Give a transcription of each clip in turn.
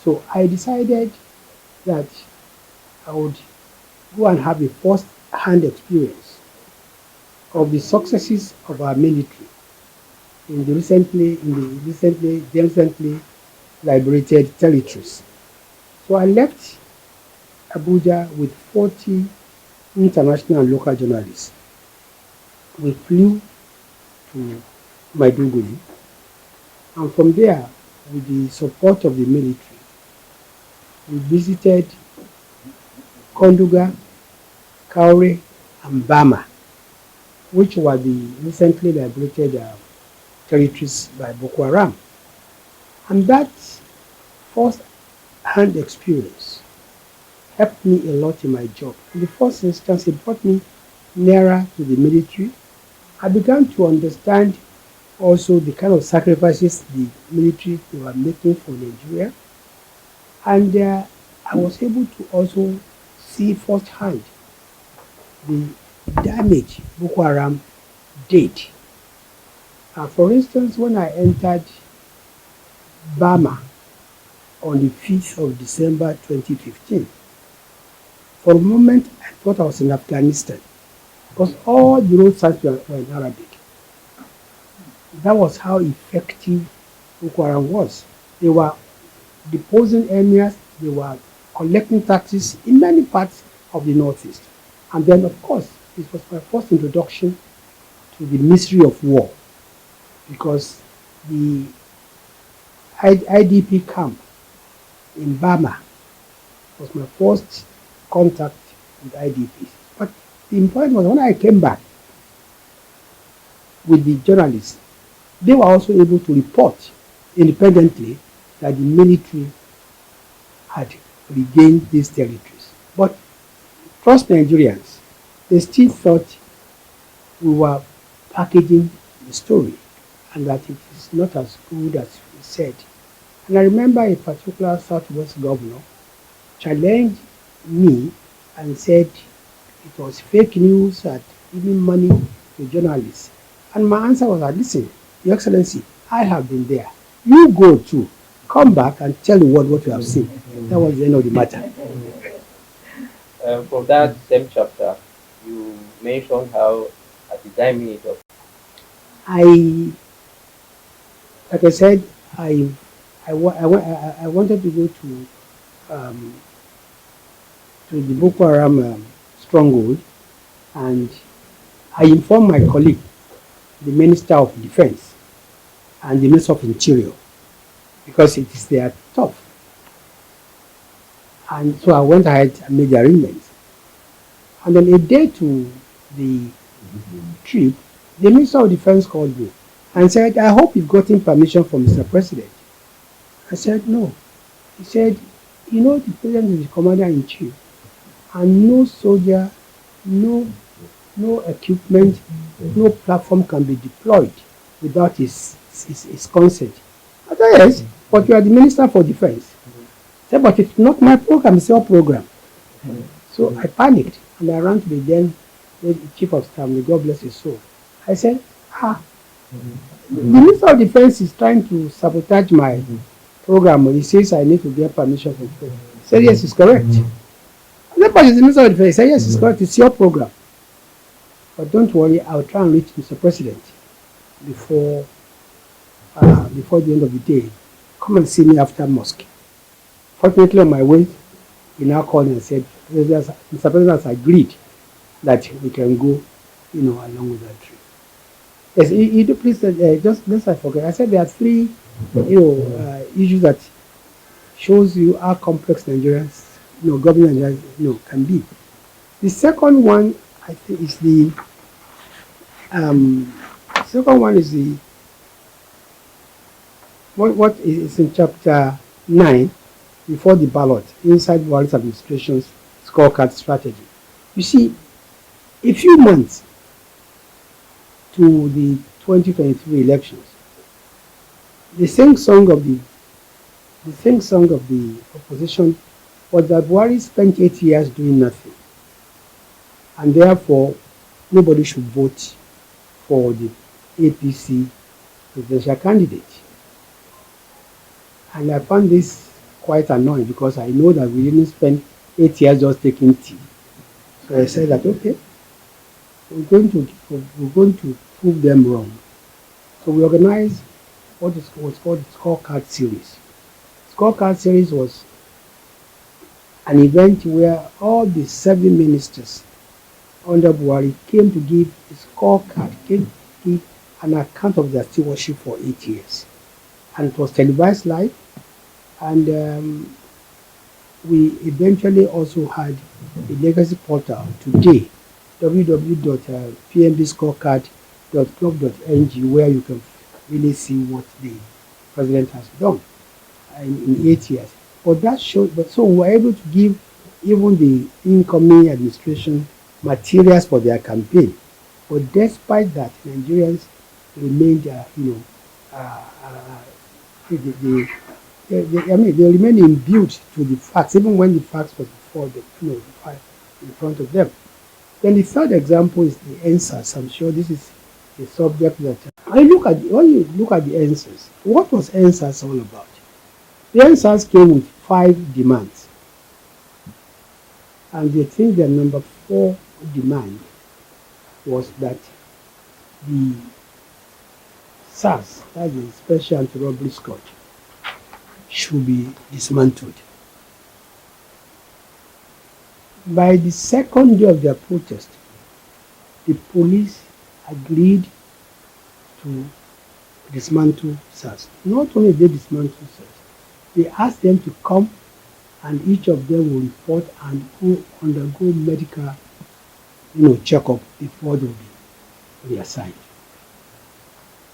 So I decided that I would go and have a first-hand experience of the successes of our military the recently liberated territories. So I left Abuja with 40 international and local journalists. We flew to Maiduguri, and from there, with the support of the military, we visited Konduga, Kaure, and Bama, which were the recently liberated territories by Boko Haram. And that first-hand experience helped me a lot in my job. In the first instance, it brought me nearer to the military. I began to understand also the kind of sacrifices the military were making for Nigeria. And I was able to also see firsthand the damage Boko Haram did. For instance, when I entered Bama on the 5th of December 2015, for a moment I thought I was in Afghanistan because all the road signs were in Arabic. That was how effective Boko Haram was. They were deposing emirs, they were collecting taxes in many parts of the Northeast. And then, of course, it was my first introduction to the mystery of war, because the IDP camp in Bama was my first contact with IDPs. But the important was when I came back with the journalists, they were also able to report independently that the military had regained these territories. But trust Nigerians, they still thought we were packaging the story and that it is not as good as we said. And I remember a particular Southwest governor challenged me and said it was fake news and giving money to journalists. And my answer was that, listen, Your Excellency, I have been there. You go too. Come back and tell the world what you have seen. That was the end of the matter. From that same chapter, you mentioned how at the time minute of like I said, I wanted to go to the Boko Haram stronghold, and I informed my colleague, the Minister of Defense and the Minister of Interior, because it is their top. And so I went ahead and made the arrangements. And then a day to the trip, the Minister of Defense called me and said, I hope you've gotten permission from Mr. President. I said, no. He said, you know, the President is the Commander-in-Chief, and no soldier, no equipment, no platform can be deployed without his consent. I said, yes, but you are the Minister for Defense. I said, but it's not my program, it's your program. So I panicked, and I ran to the then Chief of Staff, may God bless his soul. I said, the Minister of Defense is trying to sabotage my program. He says I need to get permission from him. He said, yes, it's correct. I said, but the Minister of Defense, he said, yes, it's correct, it's your program. But don't worry, I'll try and reach Mr. President before the end of the day. Come and see me after mosque. Fortunately, on my way, he now called and said, Mr. President has agreed that we can go, along with that trip. Yes, you do please, just lest I forget. I said there are three, issues that shows you how complex Nigerians, government Nigerians, can be. The second one, I think, is what is in chapter 9, before the ballot, inside Buhari's administration's scorecard strategy. You see, a few months to the 2023 elections, the same song of the opposition was that Buhari spent 8 years doing nothing, and therefore nobody should vote for the APC presidential candidate. And I found this quite annoying because I know that we didn't spend 8 years just taking tea. So I said that, okay, we're going to prove them wrong. So we organized what was called the scorecard series. Scorecard series was an event where all the 7 ministers under Buhari came to give a scorecard, came to give an account of their stewardship for 8 years. And it was televised live, and we eventually also had a legacy portal today, www.pmbscorecard.gov.ng, where you can really see what the president has done in 8 years. But that showed, but so we were able to give even the incoming administration materials for their campaign. But despite that, Nigerians remained, uh, uh, I mean, they remain imbued to the facts, even when the facts was before the, the fact in front of them. Then the third example is the answers. I'm sure this is a subject that when you look at the answers, what was answers all about? The answers came with 5 demands, and they think their number 4 demand was that the SARS, that's the Special Anti-Robbery Squad, should be dismantled. By the second day of their protest, the police agreed to dismantle SARS. Not only did they dismantle SARS, they asked them to come and each of them will report and undergo medical checkup before they will be reassigned.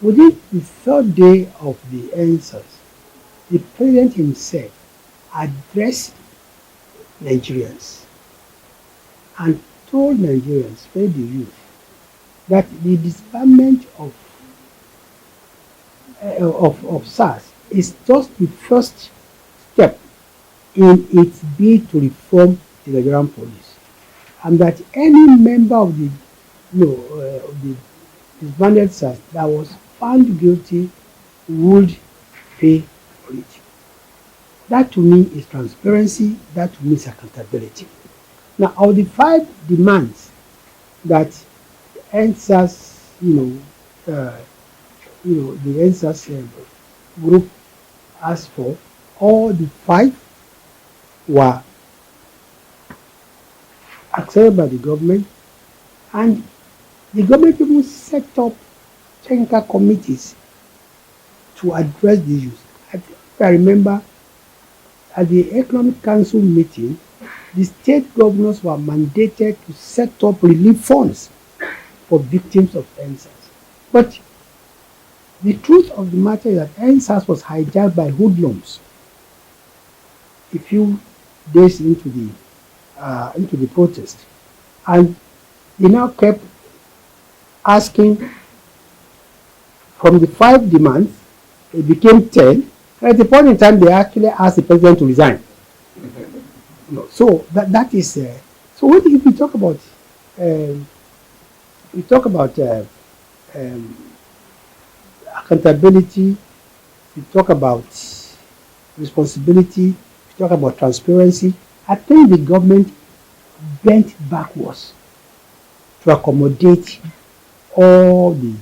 Within the third day of the answers, the president himself addressed Nigerians and told Nigerians, especially the youth, that the disbandment of SARS is just the first step in its bid to reform the Nigerian police, and that any member of the disbanded SARS that was found guilty would pay for it. That to me is transparency. That to me is accountability. Now, of the 5 demands that NSAS, the NSAS group asked for, all the 5 were accepted by the government, and the government even set up technical committees to address the issues. If I remember, at the Economic Council meeting, the state governors were mandated to set up relief funds for victims of NSAS. But the truth of the matter is that NSAS was hijacked by hoodlums a few days into the protest, and they now kept asking. From the 5 demands, it became 10. And at the point in time, they actually asked the president to resign. So that is so. If we talk about accountability, we talk about responsibility, we talk about transparency. I think the government bent backwards to accommodate all the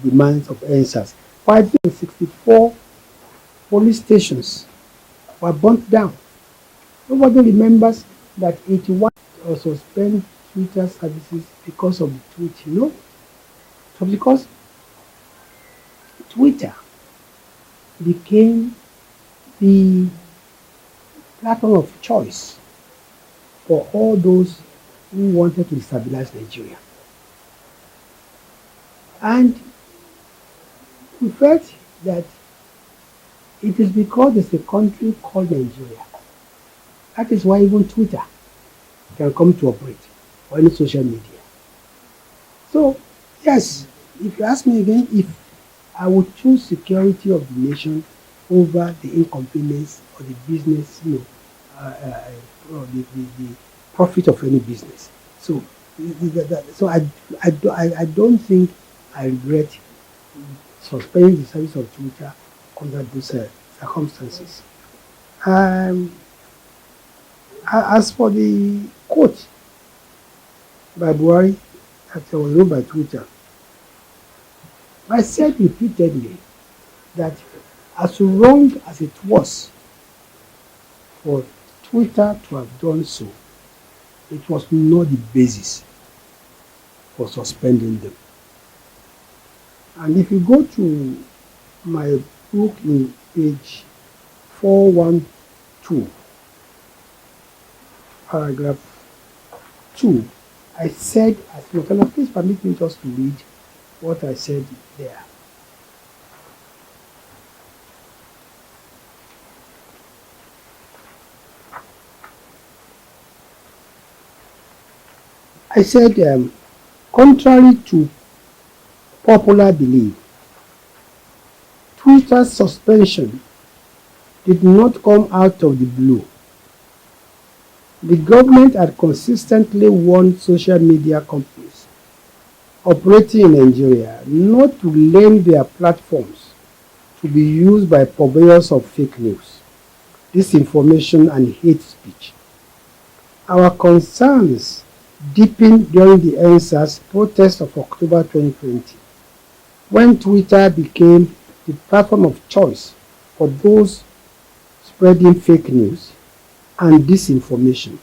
demands of NSAS. 564 police stations were burnt down. Nobody remembers that 81 suspend Twitter services because of the tweet. It was because Twitter became the platform of choice for all those who wanted to destabilize Nigeria. And we felt that it is because there's a country called Nigeria. That is why even Twitter can come to operate, or any social media. So, yes, if you ask me again, if I would choose security of the nation over the inconvenience or the business, or the profit of any business. So, I don't think I regret suspending the service of Twitter under those circumstances. As for the quote by Buhari that was wrote by Twitter, I said repeatedly that as wrong as it was for Twitter to have done so, it was not the basis for suspending them. And if you go to my book in page 412, paragraph 2, I said, as Mokana, please permit me just to read what I said there. I said, contrary to popular belief, Twitter's suspension did not come out of the blue. The government had consistently warned social media companies operating in Nigeria not to lend their platforms to be used by purveyors of fake news, disinformation, and hate speech. Our concerns deepened during the NSAS protest of October 2020, when Twitter became the platform of choice for those spreading fake news and disinformation.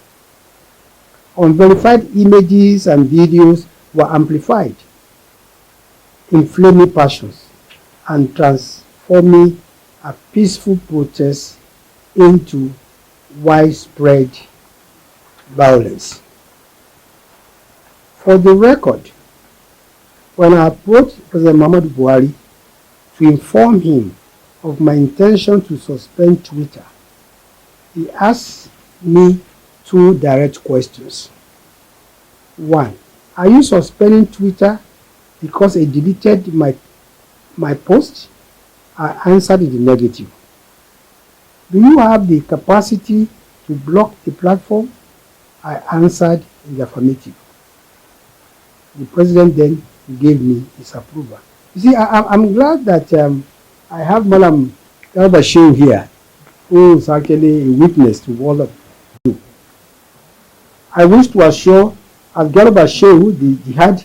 Unverified images and videos were amplified, inflaming passions and transforming a peaceful protest into widespread violence. For the record, when I approached President Muhammadu Buhari to inform him of my intention to suspend Twitter, he asked me two direct questions. One, are you suspending Twitter because I deleted my post? I answered in the negative. Do you have the capacity to block the platform? I answered in the affirmative. The president then gave me his approval. You see, I'm glad that I have Madam Garba Shehu here, who is actually a witness to all of you. I wish to assure, as Garba Shehu, the jihad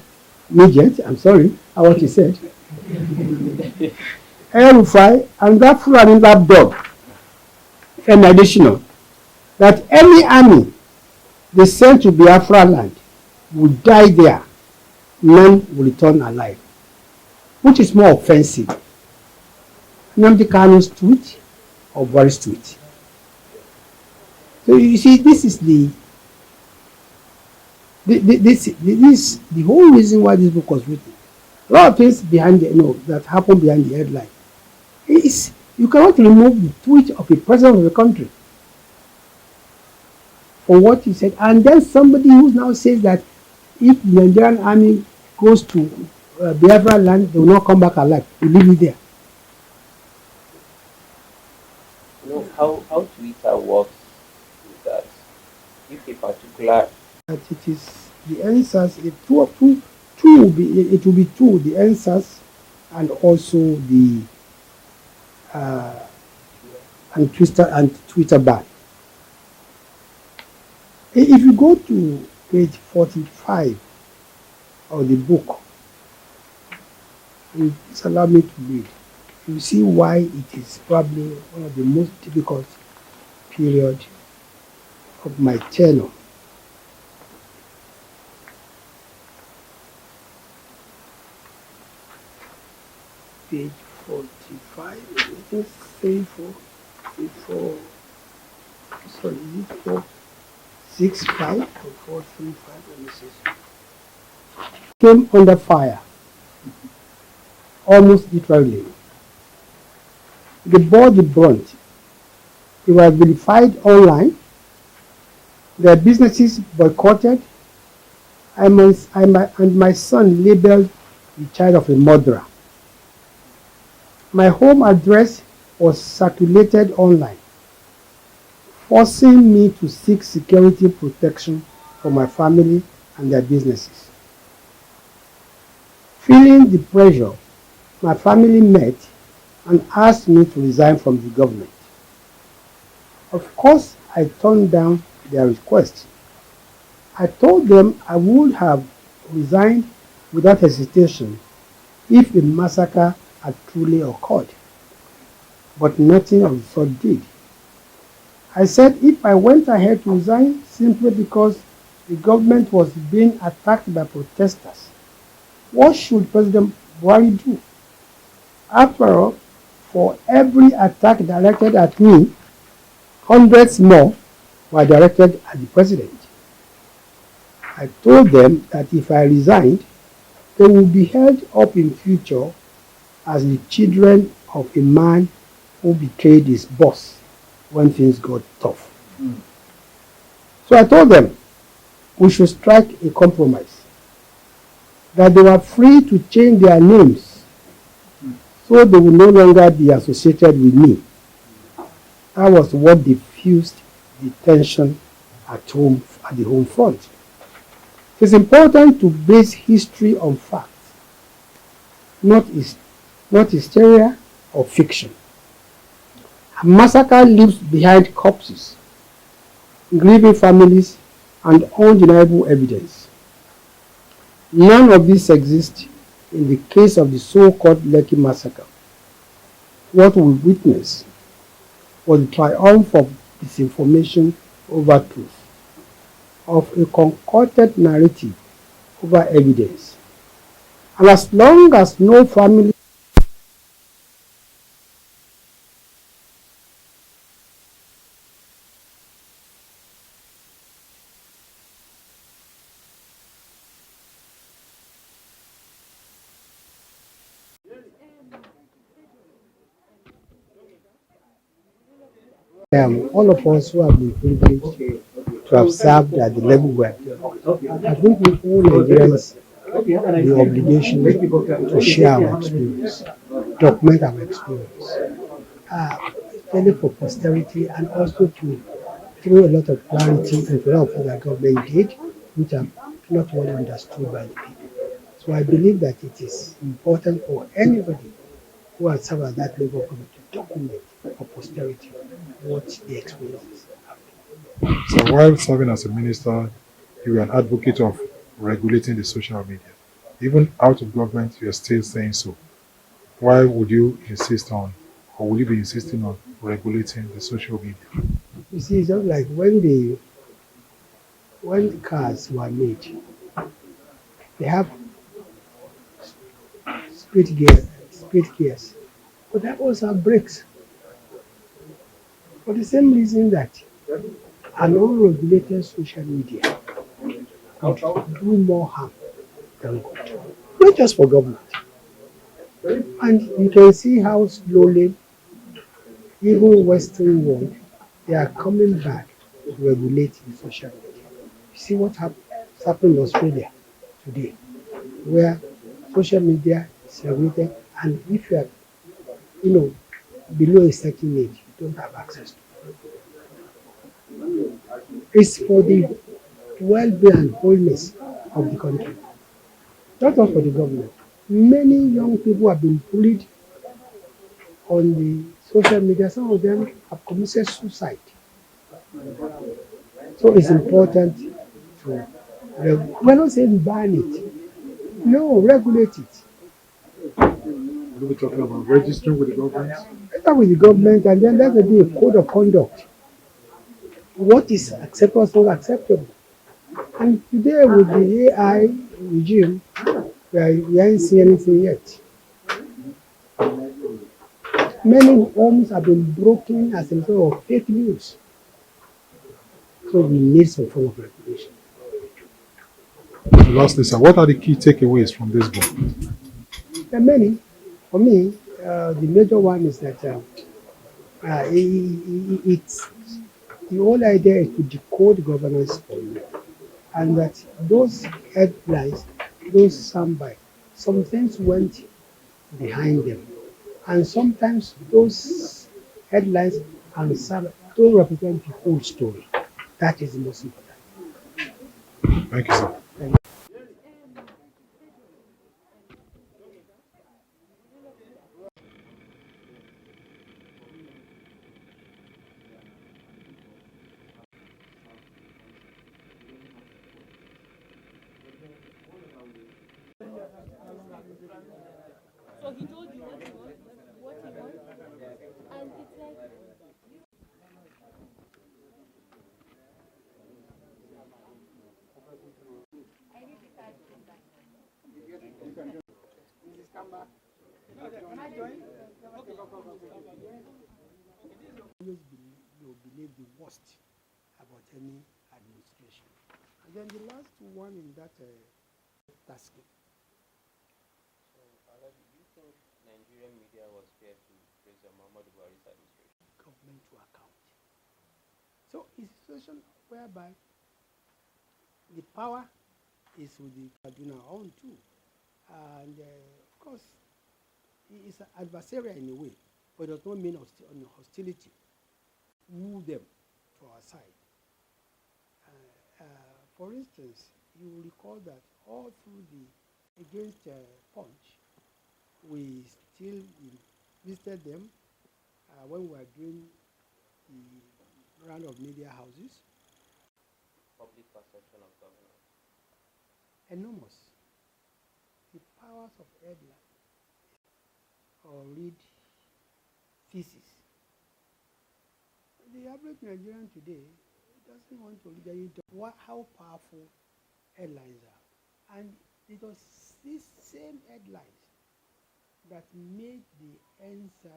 midget, I'm sorry, what he said, El-Rufai, and that Fulani lapdog, and additional, that any army they sent to Biafra land will die there. None will return alive. Which is more offensive? Nnamdi Kanu's tweet or Buhari's tweet? So you see, this is the whole reason why this book was written. A lot of things behind that happen behind the headline. You cannot remove the tweet of a president of the country for what he said, and then somebody who now says that if the Nigerian army goes to Biafra land, they will not come back alive. We leave it there. How Twitter works is that if a particular that it is the answers, two will be, it will be two, the answers and also the and Twitter ban. If you go to page 45 of the book, please allow me to read. You see why it is probably one of the most difficult period of my tenure. Page 45, just say sorry, is it 465 or 435? Let me see. Came under fire, almost literally. They bore the brunt. They were vilified online. Their businesses boycotted. And my son labeled the child of a murderer. My home address was circulated online, forcing me to seek security protection for my family and their businesses. Feeling the pressure my family met, and asked me to resign from the government. Of course, I turned down their request. I told them I would have resigned without hesitation if the massacre had truly occurred, but nothing of the sort did. I said if I went ahead to resign simply because the government was being attacked by protesters, what should President Buhari do? After all, for every attack directed at me, hundreds more were directed at the president. I told them that if I resigned, they would be held up in future as the children of a man who betrayed his boss when things got tough. So I told them we should strike a compromise, that they were free to change their names so they would no longer be associated with me. That was what diffused the tension at home, at the home front. It is important to base history on facts, not hysteria or fiction. A massacre leaves behind corpses, grieving families, and undeniable evidence. None of this exists in the case of the so-called Lekki massacre. What we witnessed was the triumph of disinformation over truth, of a concocted narrative over evidence. And as long as no family all of us who have been privileged to have served at the level we have done, I think we owe Nigerians the obligation to share our experience, document our experience, especially for posterity, and also to throw a lot of clarity into a lot of things that government did, which are not well understood by the people. So I believe that it is important for anybody who has served at that level of government to document for posterity what the experiences have been. So while serving as a minister, you were an advocate of regulating the social media. Even out of government, you are still saying so. Why would you insist on, or will you be insisting on regulating the social media? You see, it's just like when the cars were made, they have split gears, but they also have brakes. For the same reason that an unregulated social media would do more harm than good, not just for government. And you can see how slowly, even Western world, they are coming back to regulate the social media. You see what happened in Australia today, where social media is regulated, and if you are, you know, below a certain age, you don't have access to it. It's for the well-being and wholeness of the country, not just for the government. Many young people have been bullied on the social media. Some of them have committed suicide. So it's important to, we're not saying ban it. No, regulate it. Will we be talking about registering with the government? Start with the government, and then let there be a code of conduct. What is acceptable, not acceptable. And today with the AI regime, we ain't seen anything yet. Many homes have been broken as a result of fake news. So we need some form of regulation. Lastly, sir, what are the key takeaways from this book? There are many. For me, the major one is that it's the whole idea is to decode governance for you, and that those headlines, those soundbites, some things went behind them, and sometimes those headlines and soundbites don't represent the whole story. That is the most important. Thank you, sir. Thank So he told you what he wants, and it's like Mrs. Kamba. Always believe the worst about any administration. And then the last one in that tasking. So, Alabi, do you think Nigerian media was fair to President Muhammadu Buhari's administration? Government to account. So it's a situation whereby the power is with the Kaduna own too. And of course, it's an adversarial in a way, but it does not mean hostility. Woo them to our side. For instance, you will recall that all through the against Punch, we still visited them when we were doing the round of media houses. Public perception of governance. Enormous. The powers of headline or read thesis. The average Nigerian today doesn't want to read into how powerful headlines are. And it was these same headlines that made the NSAS